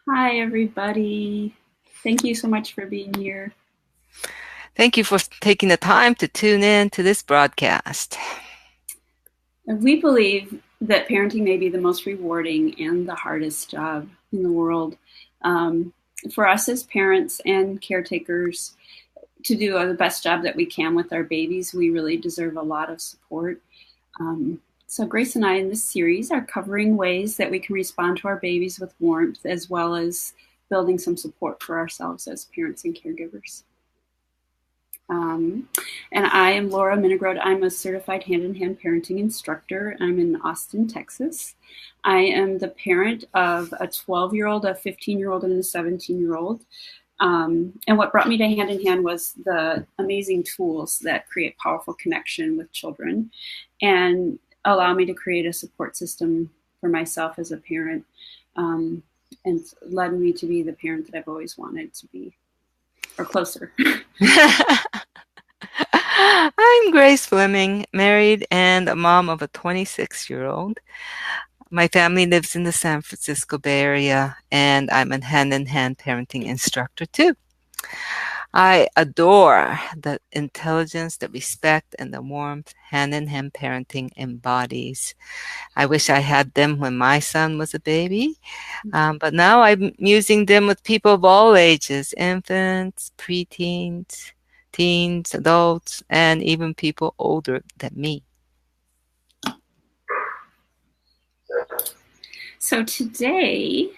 Hi, everybody. Thank you so much for being here. Thank you for taking the time to tune in to this broadcast. We believe that parenting may be the most rewarding and the hardest job in the world. Um, for us as parents and caretakers to do the best job that we can with our babies, we really deserve a lot of support. So, Grace and I in this series are covering ways that we can respond to our babies with warmth, as well as building some support for ourselves as parents and caregivers. Um, and I am Laura Minigrode. I'm a certified hand in hand parenting instructor. I'm in Austin, Texas. I am the parent of a 12-year-old, a 15-year-old, and a 17-year-old. And what brought me to hand in hand was the amazing tools that create powerful connection with children and allow me to create a support system for myself as a parent, um, and led me to be the parent that I've always wanted to be, or closer. I'm Grace Fleming, married and a mom of a 26-year-old. My family lives in the San Francisco Bay Area, and I'm a hand-in-hand parenting instructor too. I adore the intelligence, the respect, and the warmth hand-in-hand parenting embodies. I wish I had them when my son was a baby. But now I'm using them with people of all ages, infants, preteens, teens, adults, and even people older than me. So today,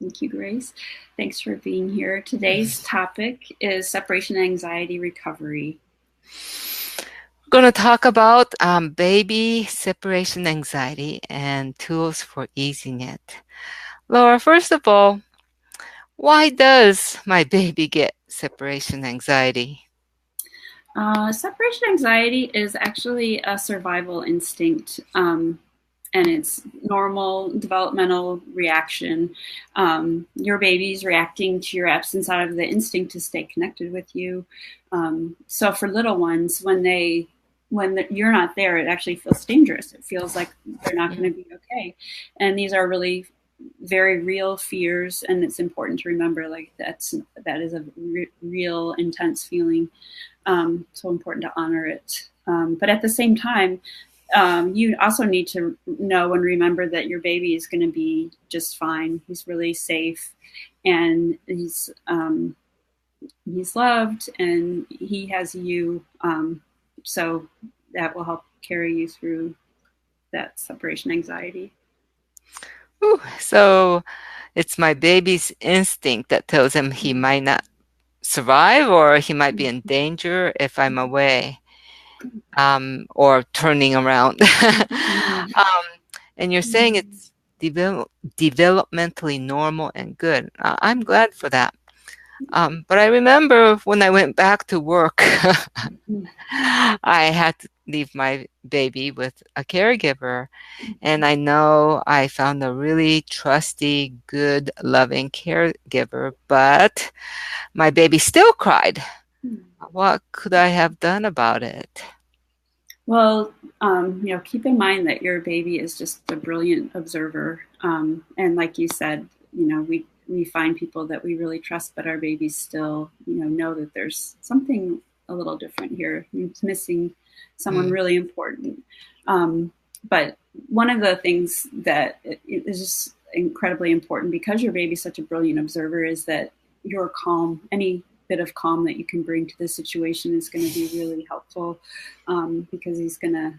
thank you, Grace. Thanks for being here. Today's topic is separation anxiety recovery. We're going to talk about baby separation anxiety and tools for easing it. Laura, first of all, why does my baby get separation anxiety? Separation anxiety is actually a survival instinct, and it's normal developmental reaction. Your baby's reacting to your absence out of the instinct to stay connected with you. So for little ones, you're not there, it actually feels dangerous. It feels like they're not going to be okay, and these are really very real fears. And it's important to remember, like that is a real intense feeling. So important to honor it. But at the same time, you also need to know and remember that your baby is going to be just fine. He's really safe, and he's loved, and he has you. So that will help carry you through that separation anxiety. Ooh, so it's my baby's instinct that tells him he might not survive or he might be in danger if I'm away, or turning around. um, and you're saying it's developmentally normal and good. I'm glad for that. But I remember when I went back to work, I had to leave my baby with a caregiver. And I know I found a really trusty, good, loving caregiver, but my baby still cried. What could I have done about it? Well, keep in mind that your baby is just a brilliant observer. And like you said, we find people that we really trust, but our babies still, know that there's something a little different here. He's missing someone Mm, really important. But one of the things that is just incredibly important, because your baby's such a brilliant observer, is that you're calm. Any bit of calm that you can bring to the situation is going to be really helpful, because he's going to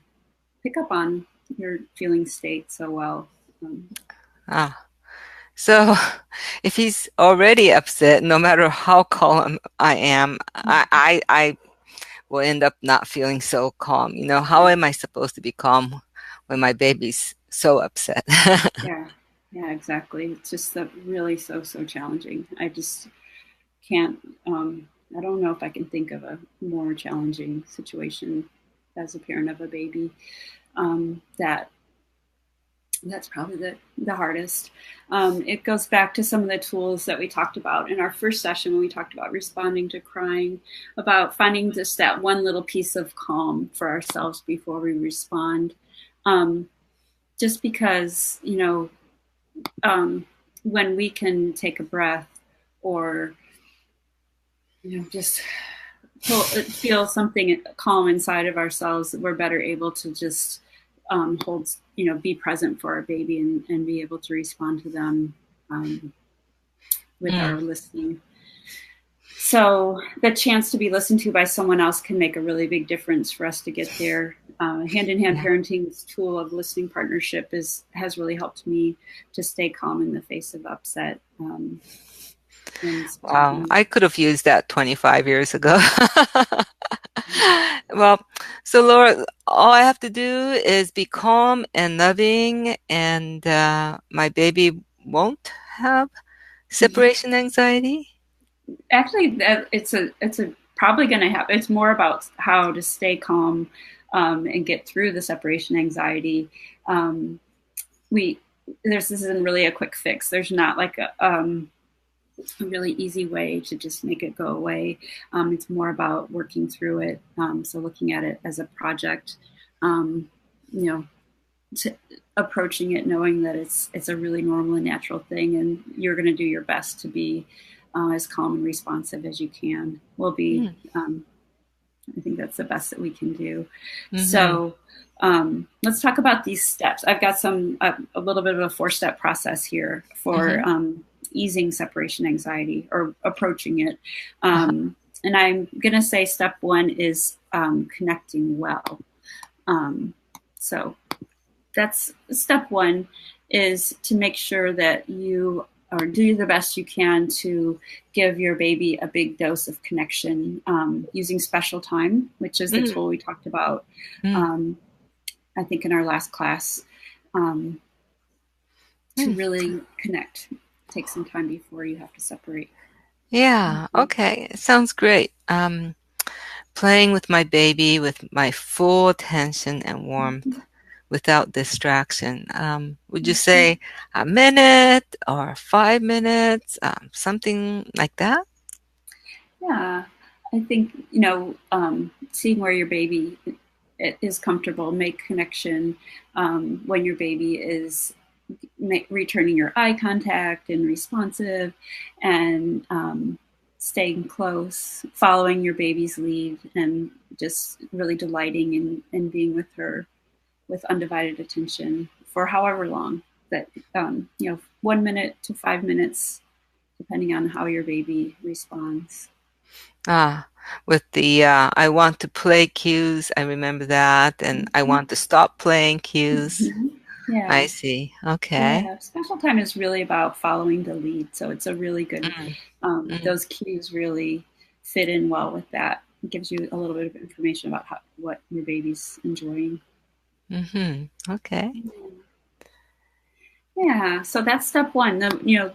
pick up on your feeling state so well. ah. So if he's already upset, no matter how calm I am, I will end up not feeling so calm. How am I supposed to be calm when my baby's so upset? Yeah, yeah, exactly. It's just really so challenging. I just can't. I don't know if I can think of a more challenging situation as a parent of a baby. That that's probably the hardest. It goes back to some of the tools that we talked about in our first session when we talked about responding to crying, about finding just that one little piece of calm for ourselves before we respond. Um, just because, um, when we can take a breath or just feel something calm inside of ourselves, we're better able to just hold, be present for our baby and be able to respond to them um, with Mm, our listening. So the chance to be listened to by someone else can make a really big difference for us to get there. Hand-in-hand yeah. parenting's tool of listening partnership has really helped me to stay calm in the face of upset, and Wow. speaking. I could have used that 25 years ago. Well, so Laura, all I have to do is be calm and loving, and my baby won't have separation anxiety. Actually, it's a probably going to happen. It's more about how to stay calm and get through the separation anxiety. Um, we this isn't really a quick fix. There's not like a really easy way to just make it go away. It's more about working through it. So looking at it as a project, um, you know, approaching it knowing that it's a really normal and natural thing, and you're going to do your best to be as calm and responsive as you can. Will be. Mm, I think that's the best that we can do. mm-hmm, So let's talk about these steps. I've got a little bit of a 4-step process here for mm-hmm, easing separation anxiety or approaching it. uh-huh, And I'm going to say step 1 is connecting well. So that's step 1, is to make sure that you or do the best you can to give your baby a big dose of connection using special time, which is the mm, tool we talked about, mm, um, I think, in our last class, um, to mm. really connect. Take some time before you have to separate. Yeah, Mm-hmm. okay. It sounds great. Playing with my baby with my full attention and warmth without distraction. Would you Mm-hmm. say a minute or 5 minutes? Something like that? Yeah, I think seeing where your baby is comfortable, make connection when your baby is returning your eye contact and responsive, and staying close, following your baby's lead, and just really delighting in being with her with undivided attention for however long that 1 minute to 5 minutes, depending on how your baby responds. Ah, with the I want to play cues, I remember that, and I Mm-hmm. want to stop playing cues. Mm-hmm. I Yeah. see. Okay. Yeah, special time is really about following the lead. So it's a really good, Mm, mm, those cues really fit in well with that. It gives you a little bit of information about what your baby's enjoying. mm-hmm. Okay. Yeah, so that's step 1.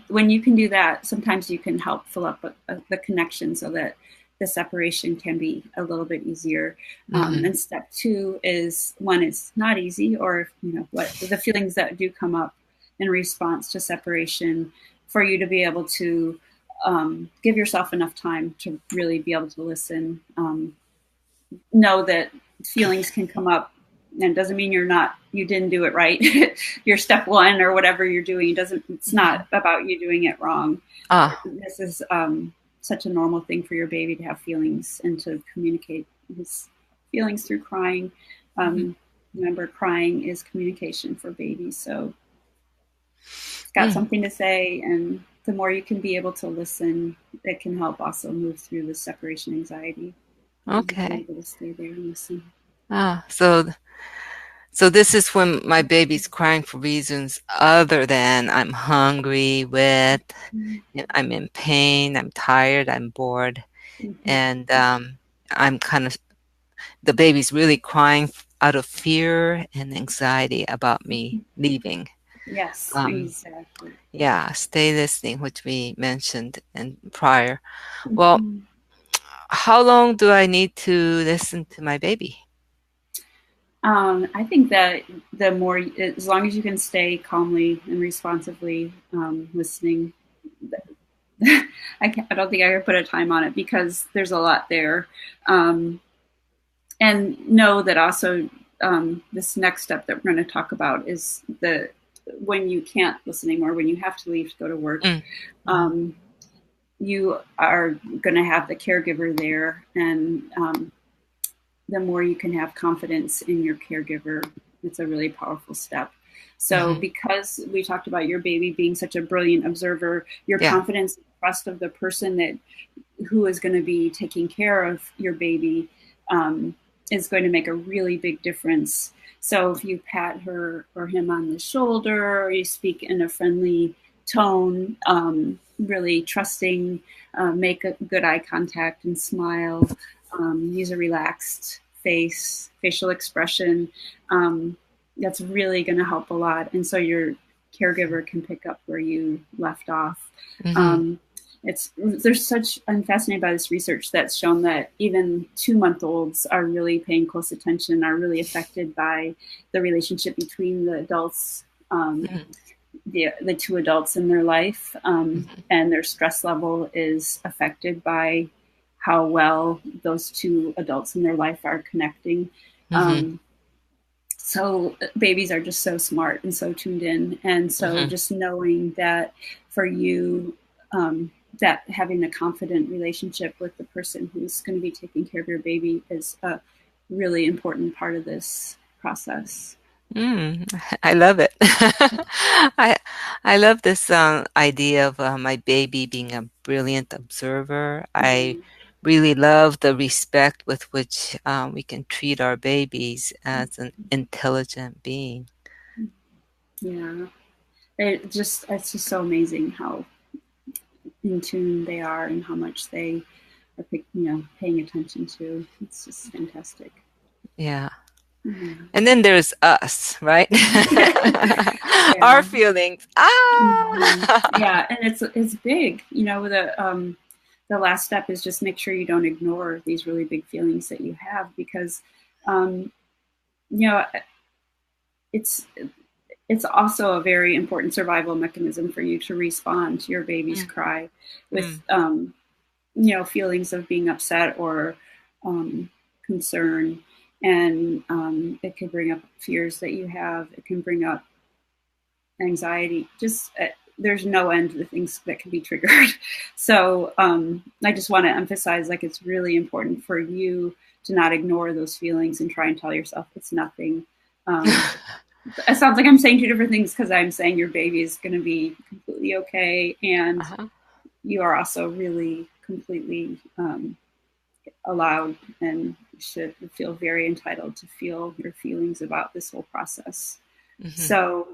When you can do that, sometimes you can help fill up the connection so that the separation can be a little bit easier. Mm-hmm. And step 2 is when it's not easy, or what the feelings that do come up in response to separation, for you to be able to give yourself enough time to really be able to listen. Know that feelings can come up, and it doesn't mean you didn't do it right. You're step 1 or whatever you're doing. It's not about you doing it wrong. Ah, This is such a normal thing for your baby to have feelings and to communicate his feelings through crying. mhm, Remember, crying is communication for babies. So it's got mm, something to say, and the more you can be able to listen, it can help also move through the separation anxiety, and be okay. able to stay there and listen. Ah, so this is when my baby's crying for reasons other than I'm hungry, wet, I'm in pain, I'm tired, I'm bored, Mm-hmm. and I'm kind of the baby's really crying out of fear and anxiety about me leaving. Yes, Um, exactly. yeah, stay listening, which we mentioned in prior. Well, Mm-hmm. how long do I need to listen to my baby? I think that the more, as long as you can stay calmly and responsively listening, I don't think I could put a time on it because there's a lot there. Um, and know that also this next step that we're going to talk about is when you can't listen anymore, when you have to leave to go to work, Mm. Mhm. um, you are going to have the caregiver there, and the more you can have confidence in your caregiver, it's a really powerful step. So, Mhm. because we talked about your baby being such a brilliant observer, your Yeah. confidence and trust of the person that who is going to be taking care of your baby um, is going to make a really big difference. So if you pat her or him on the shoulder, or you speak in a friendly tone, really trusting, make a good eye contact and smile, use a relaxed facial expression, um, that's really going to help a lot. And so your caregiver can pick up where you left off. Mhm. Um, it's there's such I'm fascinated by this research that's shown that even 2 month olds are really paying close attention, are really affected by the relationship between the adults, Mhm. the two adults in their life, Mhm. and their stress level is affected by how well those two adults in their life are connecting. Mhm. um, so babies are just so smart and so tuned in, and so Mhm. just knowing that for you, that having a confident relationship with the person who's going to be taking care of your baby is a really important part of this process. Mm, I love it. I I love this idea of my baby being a brilliant observer. I Mm-hmm. really love the respect with which we can treat our babies as an intelligent being. Yeah, it's just so amazing how in tune they are and how much they are paying attention to. It's just fantastic. Yeah. Yeah. And then there's us, right? Our Yeah. feelings. Mhm. Ah! Yeah, and it's big. The last step is just make sure you don't ignore these really big feelings that you have, because um, you know it's it's also a very important survival mechanism for you to respond to your baby's Mm, cry with mm, feelings of being upset or um, concern, and it can bring up fears that you have. It can bring up anxiety. Just there's no end to the things that can be triggered. So I just want to emphasize, like, it's really important for you to not ignore those feelings and try and tell yourself it's nothing. Um, it sounds like I'm saying two different things, because I'm saying your baby is going to be completely okay, and uh-huh. you are also really completely allowed and should feel very entitled to feel your feelings about this whole process. Mhm. So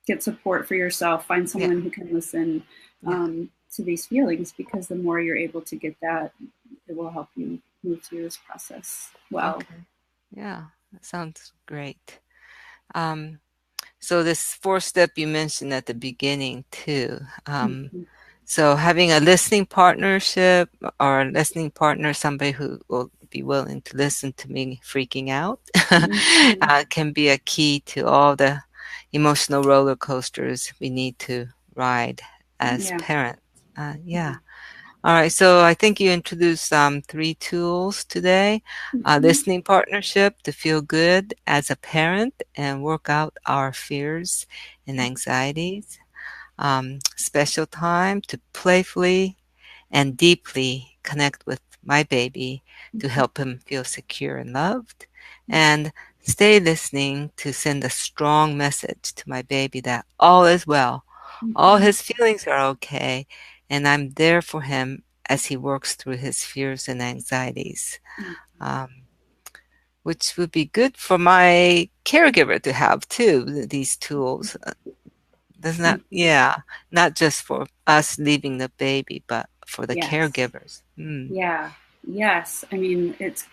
get support for yourself, find Yeah, someone who can listen yeah. to these feelings, because the more you're able to get that, it will help you move through this process well. Okay. Yeah, that sounds great. Um, so this fourth step you mentioned at the beginning too. Mm-hmm. So having a listening partnership or a listening partner, somebody who will be willing to listen to me freaking out, Mm-hmm. can be a key to all the emotional roller coasters we need to ride as Yeah. parents. Yeah. All right, so I think you introduced three tools today. Mm-hmm. Listening partnership to feel good as a parent and work out our fears and anxieties. Special time to playfully and deeply connect with my baby to help him feel secure and loved. And stay listening to send a strong message to my baby that all is well, all Mm-hmm. his feelings are okay, and I'm there for him as he works through his fears and anxieties. Um, which would be good for my caregiver to have too, these tools. Doesn't that, Mm-hmm. yeah, not just for us leaving the baby, but for the Yes. caregivers. Mm, Yeah. Yes. I mean, it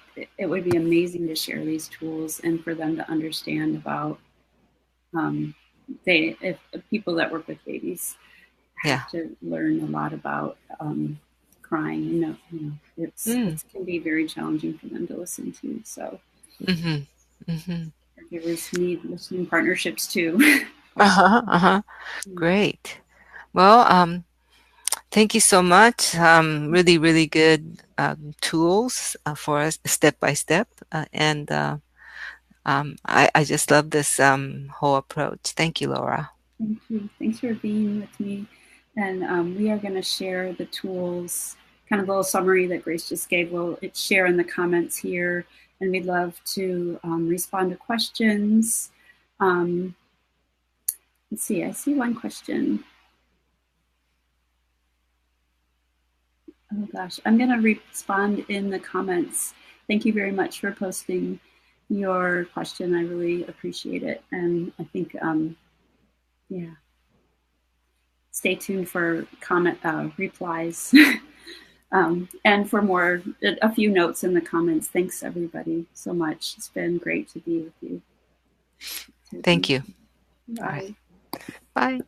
would be amazing to share these tools and for them to understand about um, if people that work with babies yeah. have to learn a lot about crying. Mm, It can be very challenging for them to listen to. So mm-hmm, mm-hmm. caregivers need listening partnerships too. Uh-huh, uh-huh. Great. Well, thank you so much. Really, really good tools for us step by step. And I just love this whole approach. Thank you, Laura. Thank you. Thanks for being with me. And we are going to share the tools, kind of a little summary that Grace just gave. We'll share in the comments here, and we'd love to respond to questions. Um, let's see, I see one question. Oh gosh, I'm going to respond in the comments. Thank you very much for posting your question. I really appreciate it. And I think, yeah, stay tuned for comment replies and for more, a few notes in the comments. Thanks everybody so much. It's been great to be with you. Thank you. Bye. All right. Bye.